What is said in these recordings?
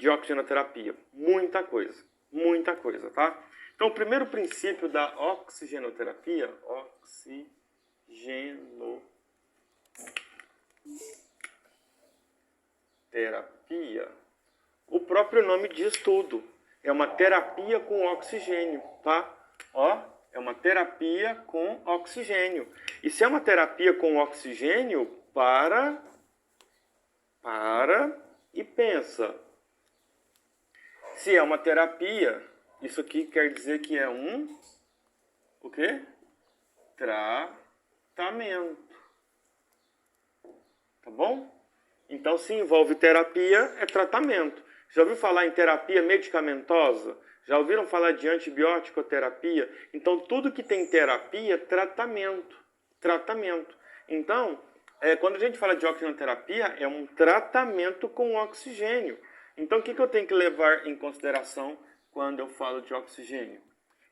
de oxigenoterapia? Muita coisa, tá? Então, o primeiro princípio da oxigenoterapia, o próprio nome diz tudo. É uma terapia com oxigênio, tá? Ó, é uma terapia com oxigênio. E se é uma terapia com oxigênio, para e pensa. Se é uma terapia, isso aqui quer dizer que é o quê? Tratamento. Tá bom? Então, se envolve terapia, é tratamento. Já ouviu falar em terapia medicamentosa? Já ouviram falar de antibiótico-terapia? Então, tudo que tem terapia, tratamento. Tratamento. Então, quando a gente fala de oxigenoterapia, é um tratamento com oxigênio. Então, o que eu tenho que levar em consideração quando eu falo de oxigênio?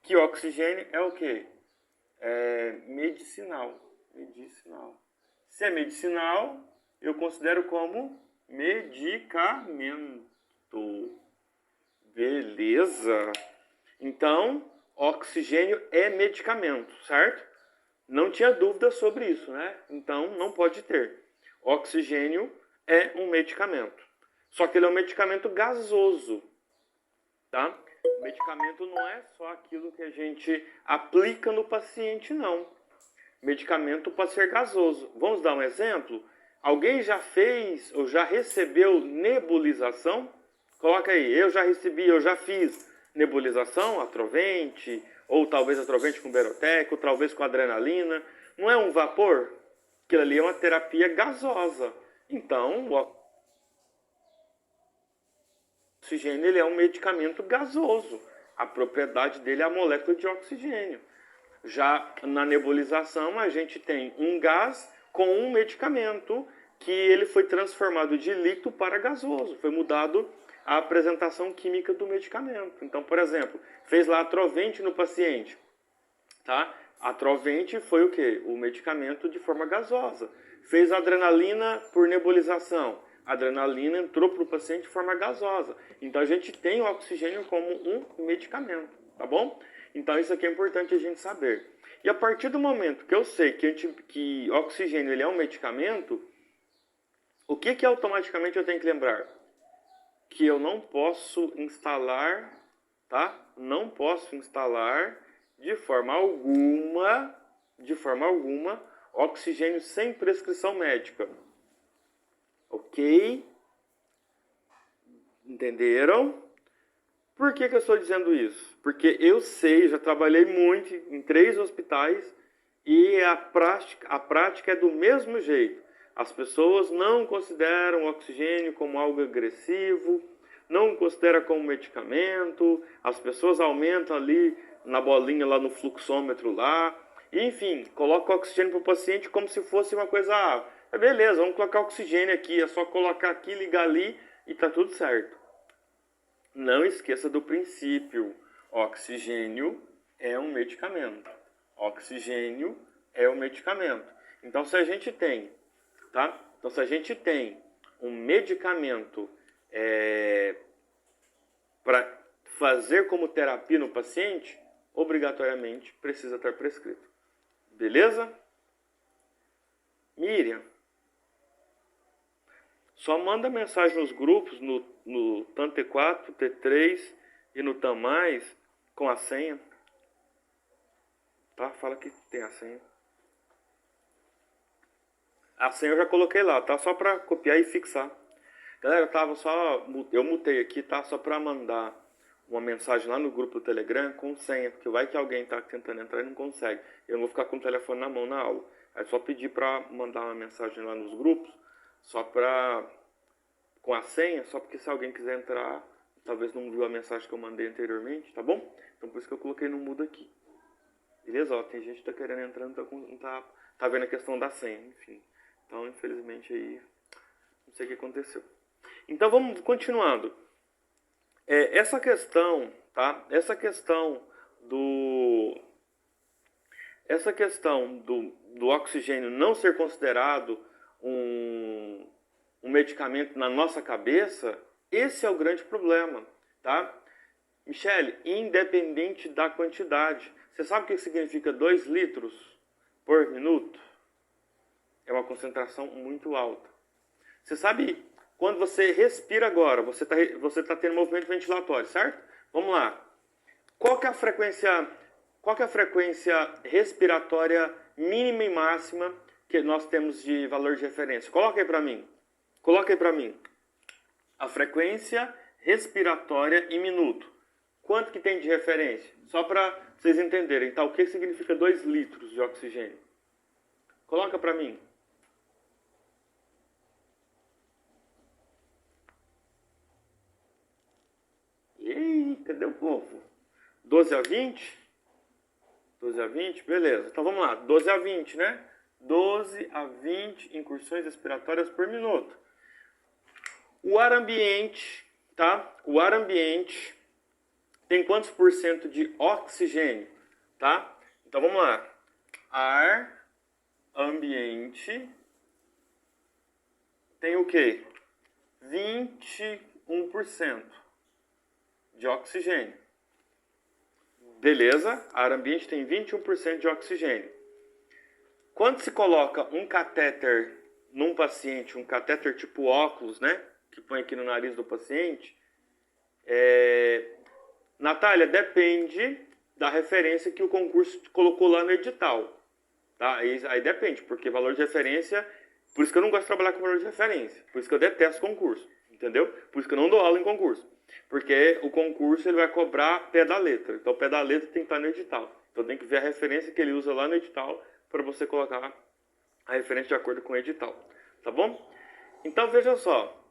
Que oxigênio é o quê? É medicinal. Se é medicinal, eu considero como medicamento. Beleza? Então, oxigênio é medicamento, certo? Não tinha dúvida sobre isso, né? Então, não pode ter. Oxigênio é um medicamento. Só que ele é um medicamento gasoso, tá? O medicamento não é só aquilo que a gente aplica no paciente, não. Medicamento pode ser gasoso. Vamos dar um exemplo? Alguém já fez ou já recebeu nebulização? Coloca aí, eu já recebi, eu já fiz nebulização, atrovente, ou talvez atrovente com beroteco, talvez com adrenalina. Não é um vapor? Aquilo ali é uma terapia gasosa. Então, o oxigênio ele é um medicamento gasoso. A propriedade dele é a molécula de oxigênio. Já na nebulização, a gente tem um gás com um medicamento que ele foi transformado de líquido para gasoso. Foi mudado a apresentação química do medicamento. Então, por exemplo, fez lá atrovente no paciente. Tá? Atrovente foi o quê? O medicamento de forma gasosa. Fez adrenalina por nebulização. A adrenalina entrou para o paciente de forma gasosa. Então, a gente tem o oxigênio como um medicamento. Tá bom? Então, isso aqui é importante a gente saber. E a partir do momento que eu sei que oxigênio ele é um medicamento, o que automaticamente eu tenho que lembrar? Que eu não posso instalar, tá? Não posso instalar de forma alguma, oxigênio sem prescrição médica. Ok? Entenderam? Por que eu estou dizendo isso? Porque eu sei, já trabalhei muito em 3 hospitais e a prática é do mesmo jeito. As pessoas não consideram o oxigênio como algo agressivo, não consideram como medicamento, as pessoas aumentam ali na bolinha, lá no fluxômetro lá, e, enfim, colocam oxigênio para o paciente como se fosse uma coisa, beleza, vamos colocar oxigênio aqui, é só colocar aqui, ligar ali e tá tudo certo. Não esqueça do princípio, oxigênio é um medicamento. Oxigênio é um medicamento. Então, se a gente tem, tá? Então, se a gente tem um medicamento para fazer como terapia no paciente, obrigatoriamente precisa estar prescrito. Beleza? Miriam, só manda mensagem nos grupos, no TAN T4, T3 e no TAN+, com a senha. Tá? Fala que tem a senha. A senha eu já coloquei lá, tá? Só para copiar e fixar. Galera, eu mutei aqui, tá? Só para mandar uma mensagem lá no grupo do Telegram com senha, porque vai que alguém tá tentando entrar e não consegue. Eu não vou ficar com o telefone na mão na aula. É só pedir para mandar uma mensagem lá nos grupos, só com a senha, só porque se alguém quiser entrar, talvez não viu a mensagem que eu mandei anteriormente, tá bom? Então por isso que eu coloquei no mudo aqui. Beleza? Ó, tem gente que tá querendo entrar, não tá vendo a questão da senha, enfim. Então, infelizmente aí, não sei o que aconteceu. Então vamos continuando. Essa questão, tá? Essa questão do oxigênio não ser considerado um medicamento na nossa cabeça, Esse é o grande problema, tá? Michele, independente da quantidade. Você sabe o que significa 2 litros por minuto? É uma concentração muito alta. Você sabe, quando você respira agora, você tá tendo movimento ventilatório, certo? Vamos lá. Qual que é a frequência respiratória mínima e máxima que nós temos de valor de referência? Coloca aí para mim. Coloca aí para mim. A frequência respiratória em minuto. Quanto que tem de referência? Só para vocês entenderem, tá? O que significa 2 litros de oxigênio? Coloca para mim. Ei, cadê o povo? 12 a 20? 12 a 20? Beleza. Então vamos lá. 12 a 20, né? 12 a 20 incursões respiratórias por minuto. O ar ambiente, tá? O ar ambiente tem quantos por cento de oxigênio, tá? Então vamos lá. Ar ambiente tem o quê? 21% de oxigênio. Beleza? Ar ambiente tem 21% de oxigênio. Quando se coloca um catéter num paciente, um catéter tipo óculos, né? Que põe aqui no nariz do paciente, Natália, depende da referência que o concurso colocou lá no edital. Tá? Aí depende, porque valor de referência... Por isso que eu não gosto de trabalhar com valor de referência. Por isso que eu detesto concurso. Entendeu? Por isso que eu não dou aula em concurso. Porque o concurso ele vai cobrar pé da letra. Então, o pé da letra tem que estar no edital. Então, tem que ver a referência que ele usa lá no edital para você colocar a referência de acordo com o edital. Tá bom? Então, veja só.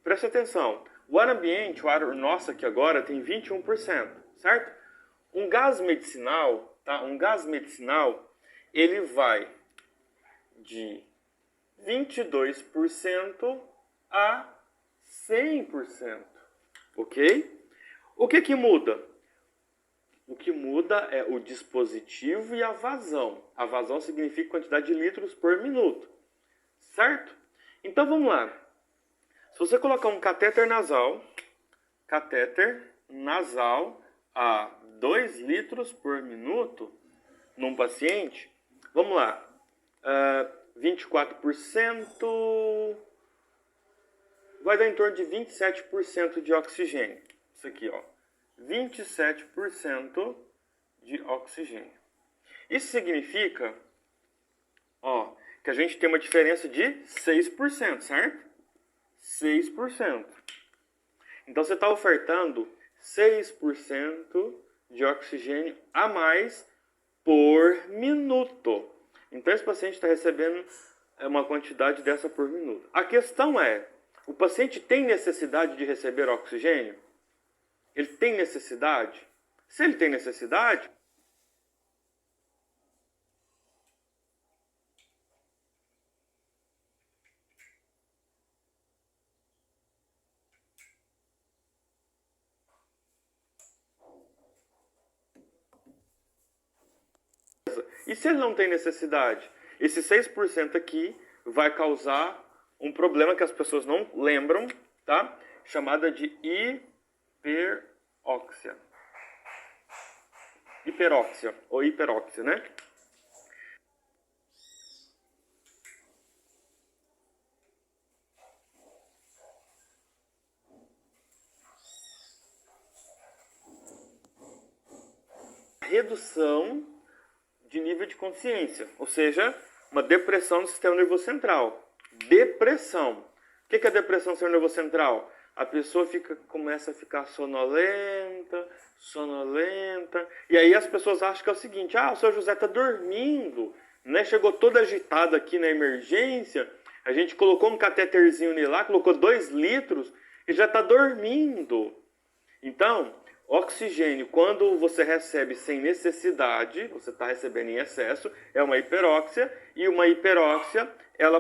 Preste atenção. O ar ambiente, o ar nosso aqui agora, tem 21%, certo? Um gás medicinal, tá? Um gás medicinal, ele vai de 22% a 100%, ok? O que muda? O que muda é o dispositivo e a vazão. A vazão significa quantidade de litros por minuto, certo? Então, vamos lá. Se você colocar um catéter nasal a 2 litros por minuto num paciente, vamos lá, 24%, vai dar em torno de 27% de oxigênio. Isso aqui, ó, 27% de oxigênio. Isso significa, ó, que a gente tem uma diferença de 6%, certo? 6%. Então, você está ofertando 6% de oxigênio a mais por minuto. Então, esse paciente está recebendo uma quantidade dessa por minuto. A questão é, o paciente tem necessidade de receber oxigênio? Ele tem necessidade? Se ele tem necessidade... E se ele não tem necessidade? Esse 6% aqui vai causar um problema que as pessoas não lembram, tá? Chamada de hiperóxia. Hiperóxia, ou hiperóxia, né? Redução de nível de consciência, ou seja, uma depressão do sistema nervoso central. Depressão. O que é depressão do sistema nervoso central? A pessoa começa a ficar sonolenta, e aí as pessoas acham que é o seguinte, o seu José está dormindo, né? Chegou todo agitado aqui na emergência, a gente colocou um cateterzinho nele lá, colocou 2 litros e já está dormindo. Então, oxigênio, quando você recebe sem necessidade, você está recebendo em excesso, é uma hiperóxia, e uma hiperóxia, ela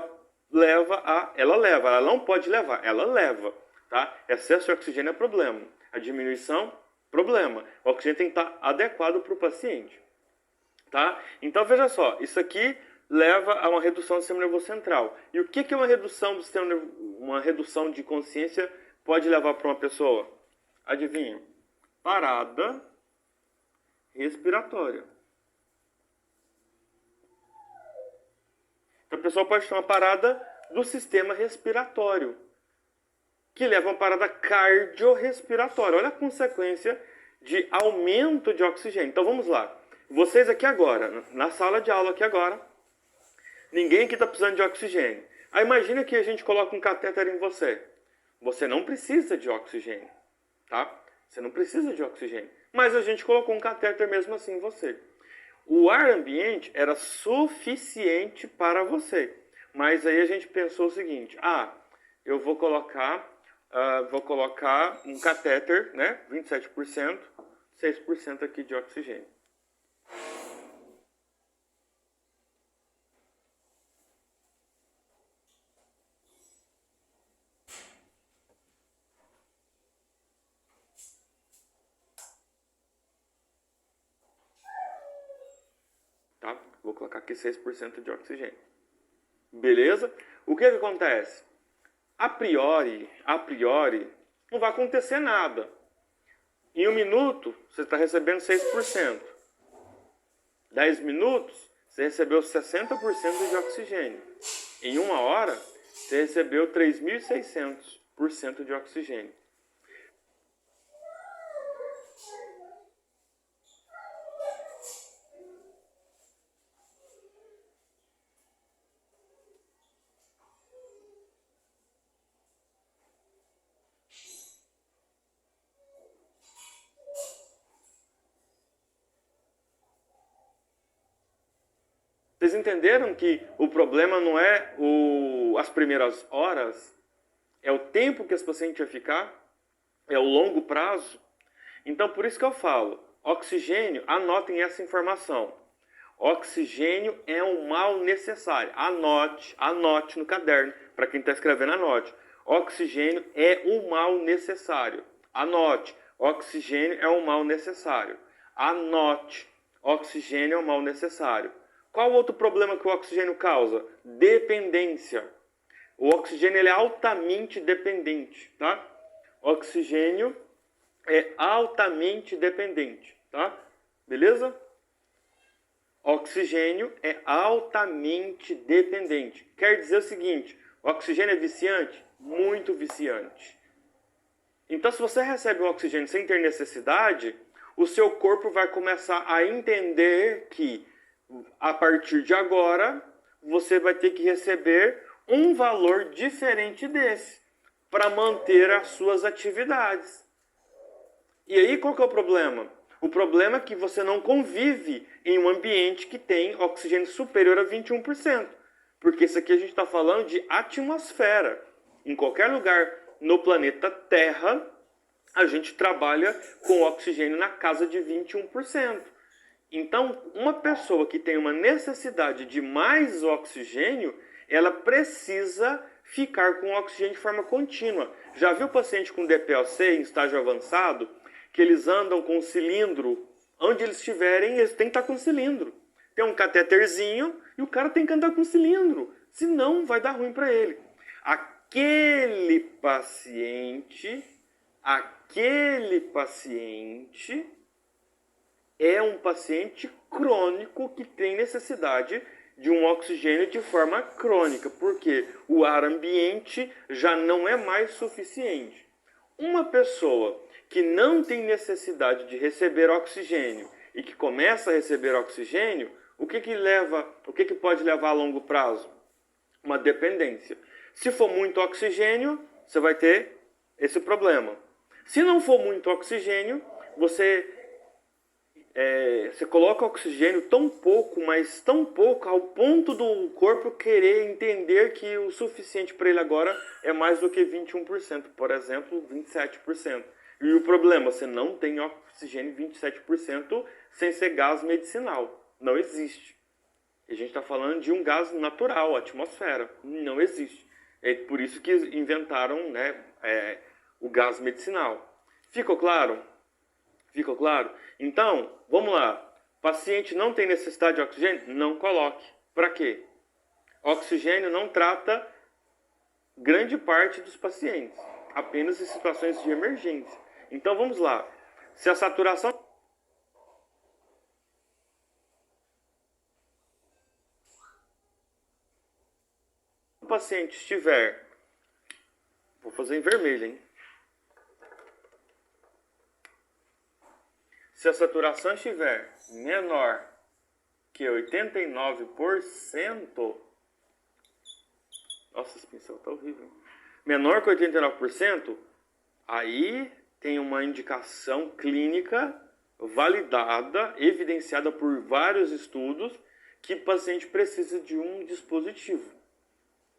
não pode levar, ela leva, tá? Excesso de oxigênio é problema, a diminuição, problema. O oxigênio tem que estar adequado para o paciente, tá? Então, veja só, isso aqui leva a uma redução do sistema nervoso central. E o que é uma redução do sistema uma redução de consciência pode levar para uma pessoa? Adivinha? Parada respiratória. Então, a pessoa pode ter uma parada do sistema respiratório, que leva a uma parada cardiorrespiratória. Olha a consequência de aumento de oxigênio. Então, vamos lá. Vocês aqui agora, na sala de aula aqui agora, ninguém aqui está precisando de oxigênio. Aí imagina que a gente coloca um catéter em você. Você não precisa de oxigênio, tá? Você não precisa de oxigênio. Mas a gente colocou um catéter mesmo assim em você. O ar ambiente era suficiente para você. Mas aí a gente pensou o seguinte, eu vou colocar um catéter, né? 27%, 6% aqui de oxigênio. Tá? Vou colocar aqui 6% de oxigênio. Beleza? O que acontece? A priori, não vai acontecer nada. Em 1 minuto, você está recebendo 6%. 10 minutos, você recebeu 60% de oxigênio. Em 1 hora, você recebeu 3.600% de oxigênio. Vocês entenderam que o problema não é as primeiras horas? É o tempo que esse paciente vai ficar? É o longo prazo? Então, por isso que eu falo, oxigênio, anotem essa informação. Oxigênio é um mal necessário. Anote no caderno. Para quem está escrevendo, anote. Oxigênio é um mal necessário. Anote. Oxigênio é um mal necessário. Anote. Oxigênio é um mal necessário. Qual outro problema que o oxigênio causa? Dependência. O oxigênio ele é altamente dependente, tá? Oxigênio é altamente dependente, tá? Beleza? Oxigênio é altamente dependente. Quer dizer o seguinte, o oxigênio é viciante? Muito viciante. Então, se você recebe um oxigênio sem ter necessidade, o seu corpo vai começar a entender que a partir de agora, você vai ter que receber um valor diferente desse para manter as suas atividades. E aí, qual que é o problema? O problema é que você não convive em um ambiente que tem oxigênio superior a 21%. Porque isso aqui a gente está falando de atmosfera. Em qualquer lugar no planeta Terra, a gente trabalha com oxigênio na casa de 21%. Então, uma pessoa que tem uma necessidade de mais oxigênio, ela precisa ficar com oxigênio de forma contínua. Já viu o paciente com DPOC em estágio avançado, que eles andam com um cilindro, onde eles estiverem, eles têm que estar com um cilindro. Tem um catéterzinho e o cara tem que andar com um cilindro, senão vai dar ruim para ele. Aquele paciente é um paciente crônico que tem necessidade de um oxigênio de forma crônica, porque o ar ambiente já não é mais suficiente. Uma pessoa que não tem necessidade de receber oxigênio e que começa a receber oxigênio, o que pode levar a longo prazo? Uma dependência. Se for muito oxigênio, você vai ter esse problema. Se não for muito oxigênio, você coloca oxigênio tão pouco, mas tão pouco, ao ponto do corpo querer entender que o suficiente para ele agora é mais do que 21%, por exemplo, 27%. E o problema, você não tem oxigênio 27% sem ser gás medicinal. Não existe. A gente está falando de um gás natural, a atmosfera. Não existe. É por isso que inventaram, o gás medicinal. Ficou claro? Ficou claro? Então, vamos lá. Paciente não tem necessidade de oxigênio? Não coloque. Para quê? Oxigênio não trata grande parte dos pacientes, apenas em situações de emergência. Então vamos lá. Se a saturação do paciente estiver, vou fazer em vermelho, hein? Se a saturação estiver menor que 89%, nossa, esse pincel tá horrível. Menor que 89%, aí tem uma indicação clínica validada, evidenciada por vários estudos, que o paciente precisa de um dispositivo,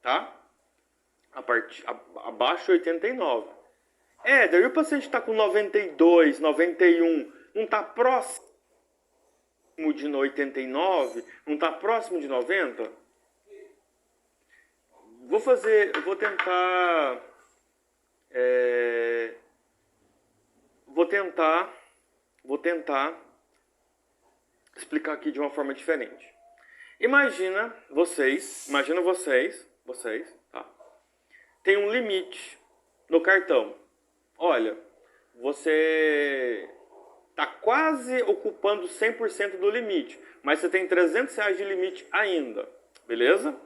tá? Abaixo de 89. Daí o paciente está com 92, 91, não está próximo de 89, não está próximo de 90? Vou tentar explicar aqui de uma forma diferente. Imagina vocês, tá? Tem um limite no cartão. Olha, você está quase ocupando 100% do limite, mas você tem R$300 de limite ainda, beleza?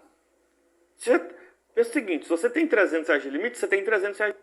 Pensa o seguinte, se você tem R$300 de limite, você tem R$300